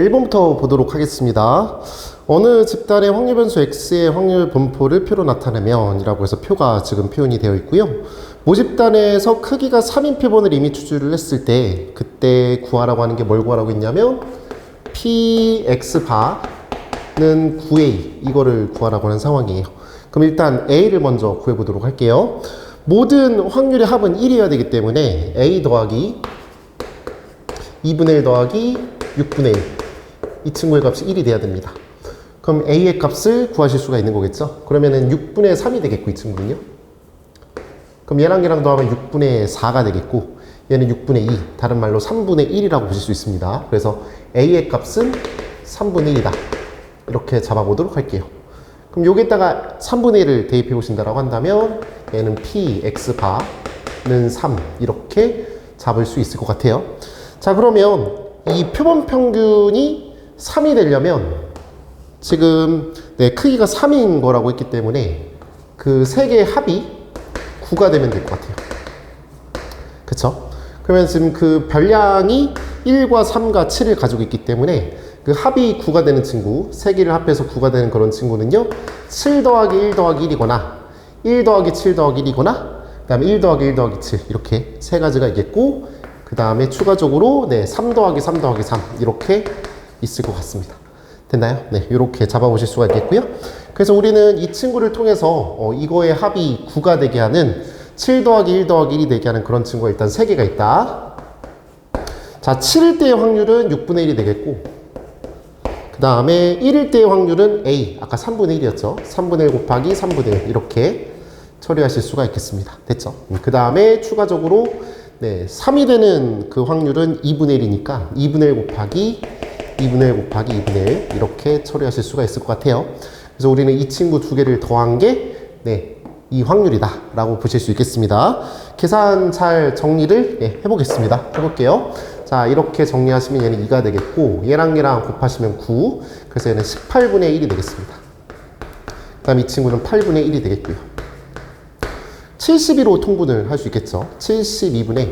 1번부터 보도록 하겠습니다. 어느 집단의 확률 변수 x의 확률 분포를 표로 나타내면 이라고 해서 표가 지금 표현이 되어 있고요. 모집단에서 크기가 3인 표본을 이미 추출을 했을 때 그때 구하라고 하는 게 뭘 구하라고 했냐면 px바는 9a 이거를 구하라고 하는 상황이에요. 그럼 일단 a를 먼저 구해보도록 할게요. 모든 확률의 합은 1이어야 되기 때문에 a 더하기 2분의 1 더하기 6분의 1 이 친구의 값이 1이 돼야 됩니다. 그럼 a의 값을 구하실 수가 있는 거겠죠? 그러면은 6분의 3이 되겠고 이 친구는요. 그럼 얘랑 더하면 6분의 4가 되겠고 얘는 6분의 2 다른 말로 3분의 1이라고 보실 수 있습니다. 그래서 a의 값은 3분의 1이다 이렇게 잡아보도록 할게요. 그럼 여기에다가 3분의 1을 대입해 보신다라고 한다면 얘는 px바는 3 이렇게 잡을 수 있을 것 같아요. 자, 그러면 이 표본 평균이 3이 되려면 지금 크기가 3인 거라고 했기 때문에 그 세 개의 합이 9가 되면 될 것 같아요. 그쵸? 그러면 지금 그 별량이 1과 3과 7을 가지고 있기 때문에 그 합이 9가 되는 친구, 세 개를 합해서 9가 되는 그런 친구는요 7 더하기 1 더하기 1이거나 1 더하기 7 더하기 1이거나 그 다음에 1 더하기 1 더하기 7 이렇게 세 가지가 있겠고 그 다음에 추가적으로 3 더하기 3 더하기 3 이렇게 있을 것 같습니다. 됐나요? 네, 이렇게 잡아보실 수가 있겠고요. 그래서 우리는 이 친구를 통해서 이거의 합이 9가 되게 하는 7 더하기 1 더하기 1이 되게 하는 그런 친구가 일단 3개가 있다. 자, 7일 때의 확률은 6분의 1이 되겠고 그 다음에 1일 때의 확률은 A, 아까 3분의 1이었죠. 3분의 1 곱하기 3분의 1 이렇게 처리하실 수가 있겠습니다. 됐죠? 그 다음에 추가적으로 3이 되는 그 확률은 2분의 1이니까 2분의 1 곱하기 2분의 1 곱하기 2분의 1 이렇게 처리하실 수가 있을 것 같아요. 그래서 우리는 이 친구 두 개를 더한 게 이 확률이다 라고 보실 수 있겠습니다. 계산 잘 정리를 해보겠습니다. 해볼게요. 자, 이렇게 정리하시면 얘는 2가 되겠고 얘랑 곱하시면 9 그래서 얘는 18분의 1이 되겠습니다. 그 다음 이 친구는 8분의 1이 되겠고요. 72로 통분을 할 수 있겠죠. 72분의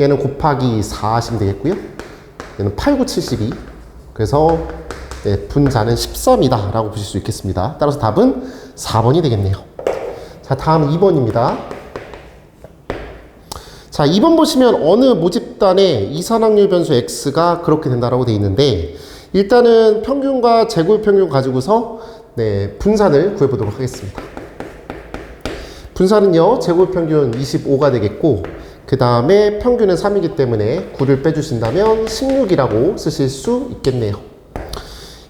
얘는 곱하기 4 하시면 되겠고요. 얘는 8, 9, 72 그래서 분자는 13이다 라고 보실 수 있겠습니다. 따라서 답은 4번이 되겠네요. 자, 다음 2번입니다. 자, 2번 보시면 어느 모집단의 이산확률 변수 x가 그렇게 된다라고 되어 있는데 일단은 평균과 제곱평균 가지고서 분산을 구해보도록 하겠습니다. 분산은요 제곱평균 25가 되겠고 그 다음에 평균은 3이기 때문에 9를 빼주신다면 16이라고 쓰실 수 있겠네요.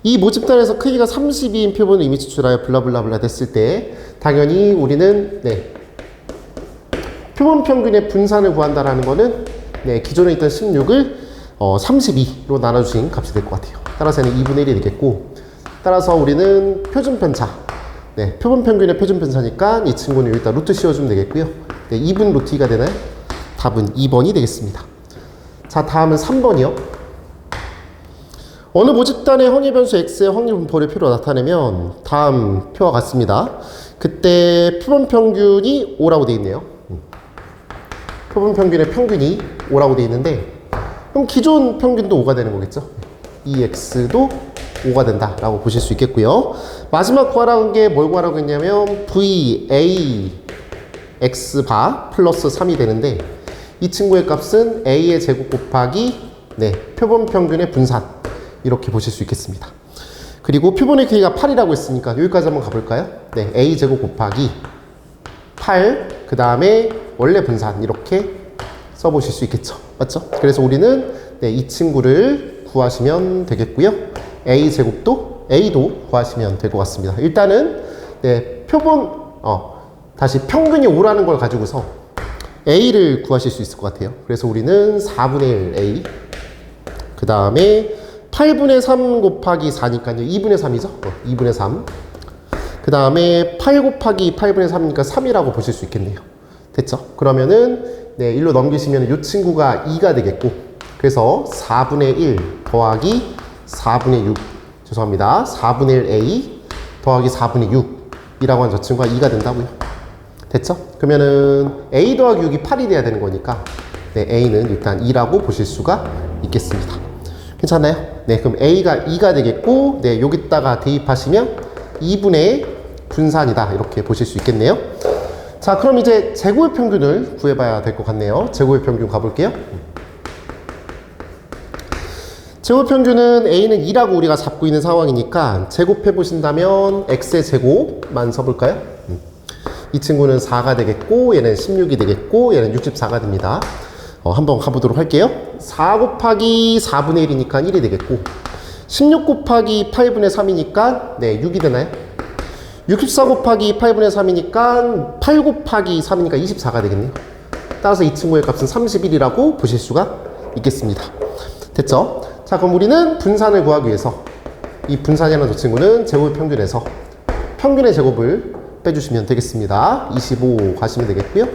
이 모집단에서 크기가 32인 표본을 이미 추출하여 블라블라블라 됐을 때 당연히 우리는 표본 평균의 분산을 구한다라는 거는 기존에 있던 16을 32로 나눠주신 값이 될 것 같아요. 따라서 얘는 2분의 1이 되겠고 따라서 우리는 표준 편차 표본 평균의 표준 편차니까 이 친구는 일단 루트 씌워주면 되겠고요. 2분 루트 2가 되나요? 답은 2번이 되겠습니다. 자, 다음은 3번이요. 어느 모집단의 확률 변수 x의 확률 분포를 표로 나타내면 다음 표와 같습니다. 그때 표본 평균이 5라고 되어 있네요. 표본 평균의 평균이 5라고 되어 있는데 그럼 기존 평균도 5가 되는 거겠죠? 이 x도 5가 된다 라고 보실 수 있겠고요. 마지막 구하라는 게 뭘 구하라고 했냐면 v a x 바 플러스 3이 되는데 이 친구의 값은 a의 제곱 곱하기 표본 평균의 분산 이렇게 보실 수 있겠습니다. 그리고 표본의 크기가 8이라고 했으니까 여기까지 한번 가볼까요? a 제곱 곱하기 8 그 다음에 원래 분산 이렇게 써보실 수 있겠죠. 맞죠? 그래서 우리는 이 친구를 구하시면 되겠고요. a 제곱도 a도 구하시면 될 것 같습니다. 일단은 표본 다시 평균이 5라는 걸 가지고서 a를 구하실 수 있을 것 같아요. 그래서 우리는 4분의 1 a 그 다음에 8분의 3 곱하기 4니까요 2분의 3이죠. 2분의 3 그 다음에 8 곱하기 8분의 3이니까 3이라고 보실 수 있겠네요. 됐죠? 그러면은 일로 넘기시면 이 친구가 2가 되겠고 그래서 4분의 1 더하기 4분의 6 죄송합니다. 4분의 1 a 더하기 4분의 6이라고 하는 저 친구가 2가 된다고요. 됐죠? 그러면은 a 더하기 6이 8이 돼야 되는 거니까 a는 일단 2라고 보실 수가 있겠습니다. 괜찮나요? 네, 그럼 A가 2가 되겠고, 네, 여기다가 대입하시면 2분의 분산이다. 이렇게 보실 수 있겠네요. 자, 그럼 이제 제곱의 평균을 구해봐야 될 것 같네요. 제곱의 평균 가볼게요. 제곱 평균은 A는 2라고 우리가 잡고 있는 상황이니까 제곱해 보신다면 X의 제곱만 써볼까요? 이 친구는 4가 되겠고, 얘는 16이 되겠고, 얘는 64가 됩니다. 한번 가보도록 할게요. 4 곱하기 4분의 1이니까 1이 되겠고, 16 곱하기 8분의 3이니까 네, 6이 되나요? 64 곱하기 8분의 3이니까 8 곱하기 3이니까 24가 되겠네요. 따라서 이 친구의 값은 31이라고 보실 수가 있겠습니다. 됐죠? 자, 그럼 우리는 분산을 구하기 위해서 이 분산이라는 저 친구는 제곱의 평균에서 평균의 제곱을 빼주시면 되겠습니다. 25 가시면 되겠고요.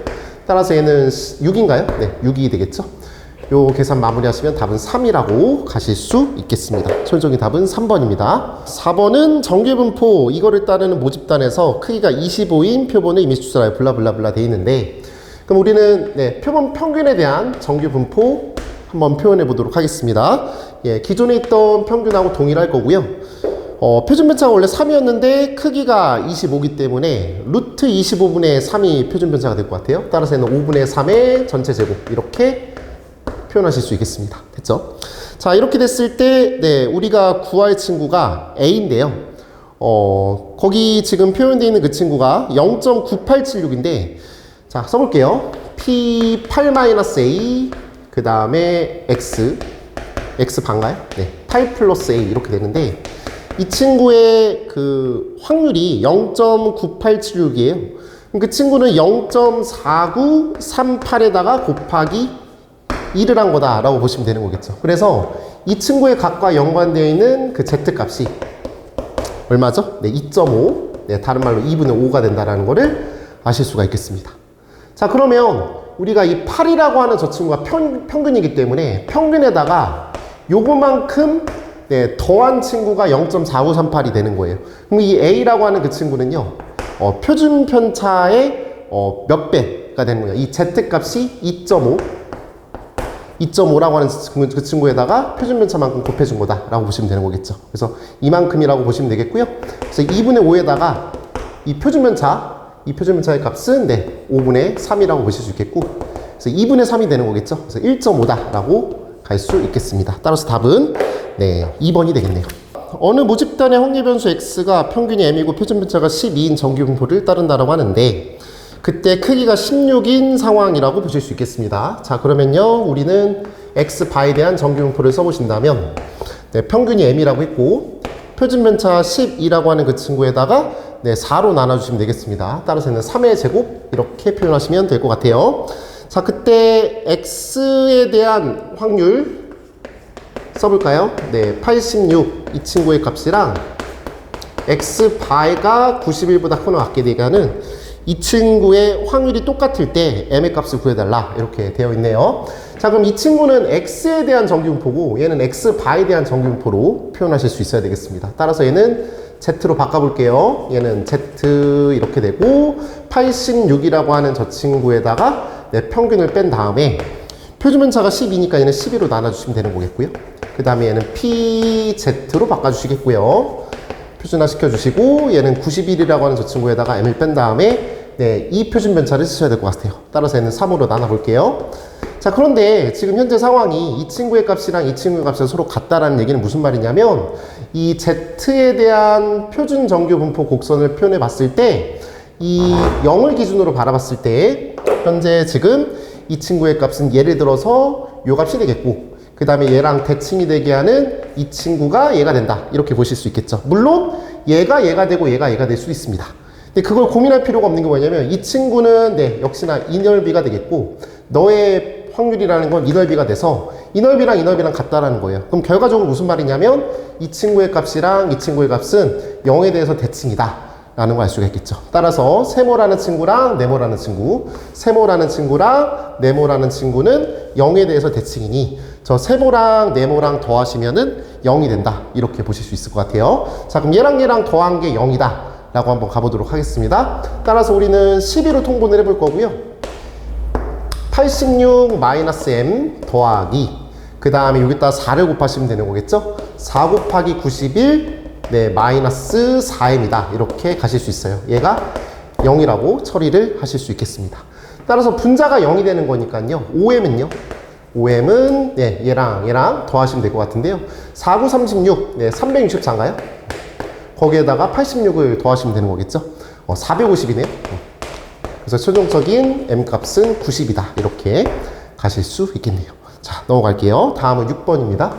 따라서 얘는 6인가요? 네, 6이 되겠죠? 요 계산 마무리하시면 답은 3이라고 가실 수 있겠습니다. 최종적인 답은 3번입니다. 4번은 정규분포 이거를 따르는 모집단에서 크기가 25인 표본의 이미지 추출하여 블라블라블라 되어 있는데, 그럼 우리는 네, 표본 평균에 대한 정규분포 한번 표현해 보도록 하겠습니다. 예, 기존에 있던 평균하고 동일할 거고요. 표준편차가 원래 3이었는데 크기가 25이기 때문에 루트 25분의 3이 표준편차가 될 것 같아요. 따라서 얘는 5분의 3의 전체 제곱 이렇게 표현하실 수 있겠습니다. 됐죠? 자, 이렇게 됐을 때 네, 우리가 구할 친구가 A인데요. 거기 지금 표현되어 있는 그 친구가 0.9876인데 자, 써볼게요. P8-A 그 다음에 X 반가요? 네, 8 플러스 A 이렇게 되는데 이 친구의 그 확률이 0.9876이에요. 그 친구는 0.4938에다가 곱하기 1을 한 거다라고 보시면 되는 거겠죠. 그래서 이 친구의 값과 연관되어 있는 그 Z값이 얼마죠? 네, 2.5. 네, 다른 말로 2분의 5가 된다라는 거를 아실 수가 있겠습니다. 자, 그러면 우리가 이 8이라고 하는 저 친구가 평균이기 때문에 평균에다가 요거만큼 네, 더한 친구가 0.4938이 되는 거예요. 그럼 이 A라고 하는 그 친구는요, 표준 편차의 몇 배가 되는 거예요. 이 Z값이 2.5라고 하는 그 친구에다가 표준 편차만큼 곱해준 거다라고 보시면 되는 거겠죠. 그래서 이만큼이라고 보시면 되겠고요. 그래서 2분의 5에다가 이 표준 편차의 값은 네, 5분의 3이라고 보실 수 있겠고, 그래서 2분의 3이 되는 거겠죠. 그래서 1.5다라고 갈 수 있겠습니다. 따라서 답은 네, 2번이 되겠네요. 어느 모집단의 확률 변수 x가 평균이 m이고 표준 편차가 12인 정규분포를 따른다라고 하는데 그때 크기가 16인 상황이라고 보실 수 있겠습니다. 자, 그러면요, 우리는 x바에 대한 정규분포를 써보신다면 네, 평균이 m이라고 했고 표준 편차 12라고 하는 그 친구에다가 네, 4로 나눠주시면 되겠습니다. 따라서는 3의 제곱 이렇게 표현하시면 될 것 같아요. 자, 그때 x에 대한 확률 써볼까요? 네, 86 이 친구의 값이랑 x바가 91보다 크거나 같게 되가는 이 친구의 확률이 똑같을 때 m의 값을 구해달라 이렇게 되어 있네요. 자, 그럼 이 친구는 x에 대한 정규분포고 얘는 x바에 대한 정규분포로 표현하실 수 있어야 되겠습니다. 따라서 얘는 z로 바꿔볼게요. 얘는 z 이렇게 되고 86이라고 하는 저 친구에다가 네, 평균을 뺀 다음에 표준편차가 12니까 얘는 12로 나눠주시면 되는 거겠고요. 그 다음에 얘는 PZ로 바꿔주시겠고요. 표준화 시켜주시고 얘는 91이라고 하는 저 친구에다가 M을 뺀 다음에 네, 이 표준편차를 쓰셔야 될 것 같아요. 따라서 얘는 3으로 나눠볼게요. 자, 그런데 지금 현재 상황이 이 친구의 값이랑 이 친구의 값이 서로 같다라는 얘기는 무슨 말이냐면 이 Z에 대한 표준 정규분포 곡선을 표현해 봤을 때 이 0을 기준으로 바라봤을 때 현재 지금 이 친구의 값은 예를 들어서 요 값이 되겠고 그 다음에 얘랑 대칭이 되게 하는 이 친구가 얘가 된다 이렇게 보실 수 있겠죠. 물론 얘가 되고 얘가 될 수 있습니다. 근데 그걸 고민할 필요가 없는 게 뭐냐면 이 친구는 네, 역시나 이 넓이가 되겠고 너의 확률이라는 건 이 넓이가 돼서 이 넓이랑 이 넓이랑 같다라는 거예요. 그럼 결과적으로 무슨 말이냐면 이 친구의 값이랑 이 친구의 값은 0에 대해서 대칭이다 라는 걸 알 수가 있겠죠. 따라서 세모라는 친구랑 네모라는 친구, 세모라는 친구랑 네모라는 친구는 0에 대해서 대칭이니 저 세모랑 네모랑 더하시면은 0이 된다 이렇게 보실 수 있을 것 같아요. 자, 그럼 얘랑 더한 게 0이다 라고 한번 가보도록 하겠습니다. 따라서 우리는 12로 통분을 해볼 거고요. 86-m 더하기 그 다음에 여기다 4를 곱하시면 되는 거겠죠? 4 곱하기 91, 네, 마이너스 4m이다. 이렇게 가실 수 있어요. 얘가 0이라고 처리를 하실 수 있겠습니다. 따라서 분자가 0이 되는 거니까요. 5m은요. 5m은 네, 얘랑 더하시면 될 것 같은데요. 4, 9, 36, 네, 364인가요? 거기에다가 86을 더하시면 되는 거겠죠? 450이네요. 그래서 최종적인 m 값은 90이다. 이렇게 가실 수 있겠네요. 자, 넘어갈게요. 다음은 6번입니다.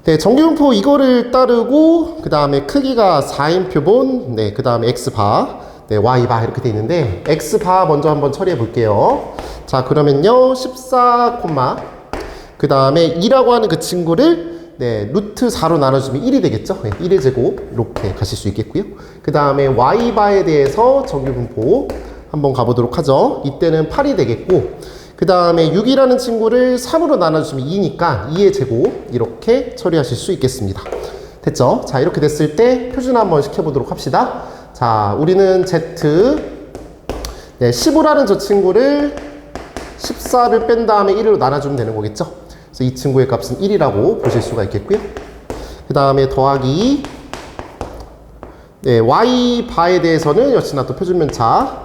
네, 정규분포 이거를 따르고 그 다음에 크기가 4인 표본, 네, 그 다음에 x바, 네, y바 이렇게 돼 있는데 x바 먼저 한번 처리해 볼게요. 자, 그러면요 14, 그 다음에 2라고 하는 그 친구를 네, 루트 4로 나눠주면 1이 되겠죠? 네, 1의 제곱 이렇게 가실 수 있겠고요. 그 다음에 y바에 대해서 정규분포 한번 가보도록 하죠. 이때는 8이 되겠고 그 다음에 6이라는 친구를 3으로 나눠주면 2니까 2의 제곱 이렇게 처리하실 수 있겠습니다. 됐죠? 자, 이렇게 됐을 때 표준화 한번 시켜보도록 합시다. 자, 우리는 z 네, 15라는 저 친구를 14를 뺀 다음에 1로 나눠주면 되는 거겠죠? 그래서 이 친구의 값은 1이라고 보실 수가 있겠고요. 그 다음에 더하기 네, y바에 대해서는 역시나 또 표준면차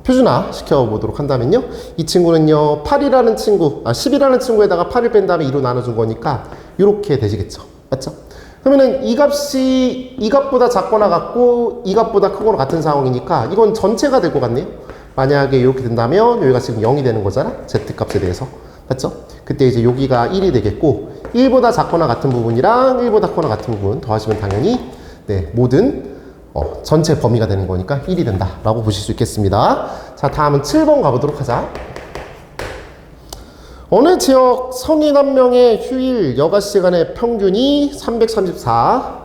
표준화 시켜보도록 한다면요. 이 친구는요 8이라는 친구, 10이라는 친구에다가 8을 뺀 다음에 2로 나눠준 거니까 이렇게 되시겠죠. 맞죠? 그러면은 이 값이 이 값보다 작거나 같고 이 값보다 크거나 같은 상황이니까 이건 전체가 될 것 같네요. 만약에 이렇게 된다면 여기가 지금 0이 되는 거잖아. z값에 대해서. 맞죠? 그때 이제 여기가 1이 되겠고 1보다 작거나 같은 부분이랑 1보다 크거나 같은 부분 더하시면 당연히 네, 모든 전체 범위가 되는 거니까 1이 된다 라고 보실 수 있겠습니다. 자, 다음은 7번 가보도록 하자. 어느 지역 성인 한 명의 휴일 여가 시간의 평균이 334,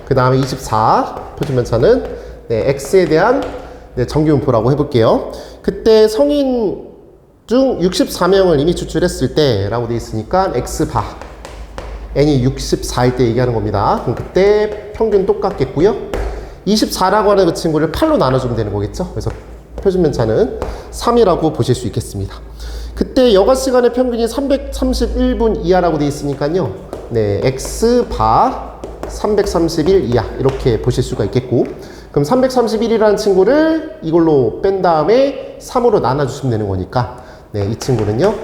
그 다음에 24, 표준면차는 네, x에 대한 네, 정규분포라고 해볼게요. 그때 성인 중 64명을 이미 추출했을 때 라고 되어 있으니까 x바 n이 64일 때 얘기하는 겁니다. 그럼 그때 평균 똑같겠고요. 24라고 하는 그 친구를 8로 나눠주면 되는 거겠죠. 그래서 표준면차는 3이라고 보실 수 있겠습니다. 그때 여가 시간의 평균이 331분 이하라고 되어 있으니까요. 네, x바 331 이하 이렇게 보실 수가 있겠고, 그럼 331이라는 친구를 이걸로 뺀 다음에 3으로 나눠주시면 되는 거니까 네, 이 친구는요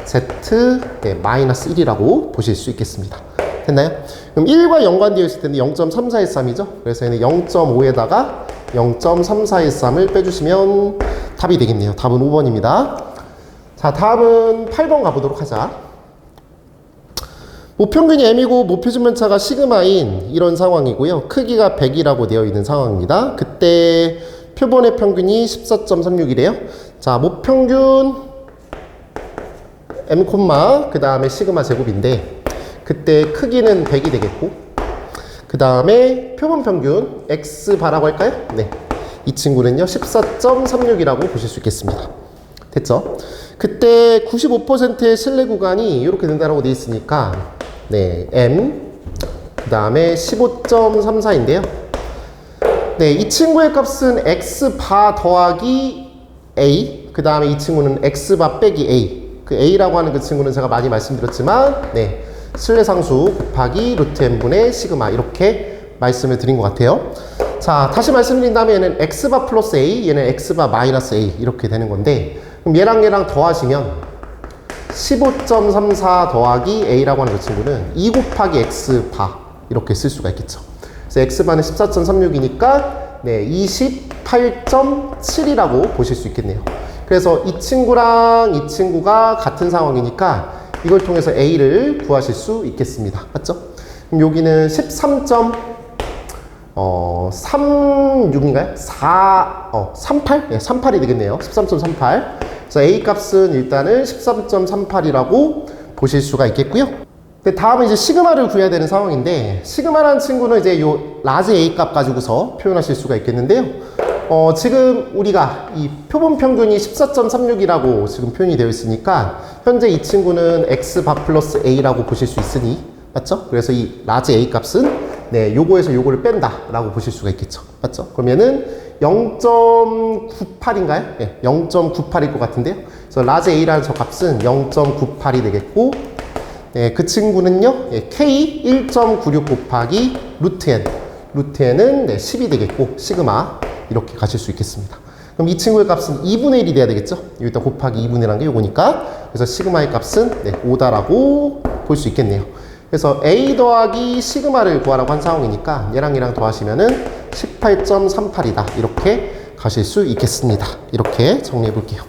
z 네, 마이너스 1이라고 보실 수 있겠습니다. 됐나요? 그럼 1과 연관되어 있을 텐데 0.3413이죠. 그래서 얘는 0.5에다가 0.3413을 빼주시면 답이 되겠네요. 답은 5번입니다. 자, 다음은 8번 가보도록 하자. 모평균이 m이고 모표준면차가 시그마인 이런 상황이고요. 크기가 100이라고 되어 있는 상황입니다. 그때 표본의 평균이 14.36이래요. 자, 모평균 m, 그 다음에 시그마 제곱인데 그때 크기는 100이 되겠고 그 다음에 표본 평균 x바라고 할까요? 네, 이 친구는요 14.36이라고 보실 수 있겠습니다. 됐죠? 그때 95%의 실내 구간이 이렇게 된다고 되어 있으니까 네, m 그 다음에 15.34인데요 네, 이 친구의 값은 x바 더하기 a, 그 다음에 이 친구는 x바 빼기 a. 그 a라고 하는 그 친구는 제가 많이 말씀드렸지만 네, 실내상수 곱하기 루트 m분의 시그마 이렇게 말씀을 드린 것 같아요. 자, 다시 말씀드린다면 얘는 x바 플러스 a, 얘는 x바 마이너스 a 이렇게 되는 건데, 그럼 얘랑 더하시면 15.34 더하기 a라고 하는 그 친구는 2 곱하기 x바 이렇게 쓸 수가 있겠죠. 그래서 x바는 14.36이니까 네, 28.7이라고 보실 수 있겠네요. 그래서 이 친구랑 이 친구가 같은 상황이니까 이걸 통해서 a를 구하실 수 있겠습니다. 맞죠? 그럼 여기는 13.36인가요? 38? 네, 38이 되겠네요. 13.38. 그래서 a 값은 일단은 13.38이라고 보실 수가 있겠고요. 근데 다음은 이제 시그마를 구해야 되는 상황인데, 시그마라는 친구는 이제 요 라지 a 값 가지고서 표현하실 수가 있겠는데요. 지금 우리가 이 표본 평균이 14.36이라고 지금 표현이 되어 있으니까 현재 이 친구는 x바 플러스 a라고 보실 수 있으니, 맞죠? 그래서 이 라지 a 값은 네, 요거에서 요거를 뺀다 라고 보실 수가 있겠죠. 맞죠? 그러면은 0.98인가요? 예, 0.98일 것 같은데요. 그래서 라지 A라는 저 값은 0.98이 되겠고, 예, 그 친구는요, 예, K 1.96 곱하기 루트 N. 루트 N은 네, 10이 되겠고, 시그마. 이렇게 가실 수 있겠습니다. 그럼 이 친구의 값은 2분의 1이 돼야 되겠죠? 여기다 곱하기 2분의 1한 게 요거니까. 그래서 시그마의 값은 네, 5다라고 볼 수 있겠네요. 그래서 A 더하기 시그마를 구하라고 한 상황이니까 얘랑 더하시면은 18.38이다. 이렇게 가실 수 있겠습니다. 이렇게 정리해 볼게요.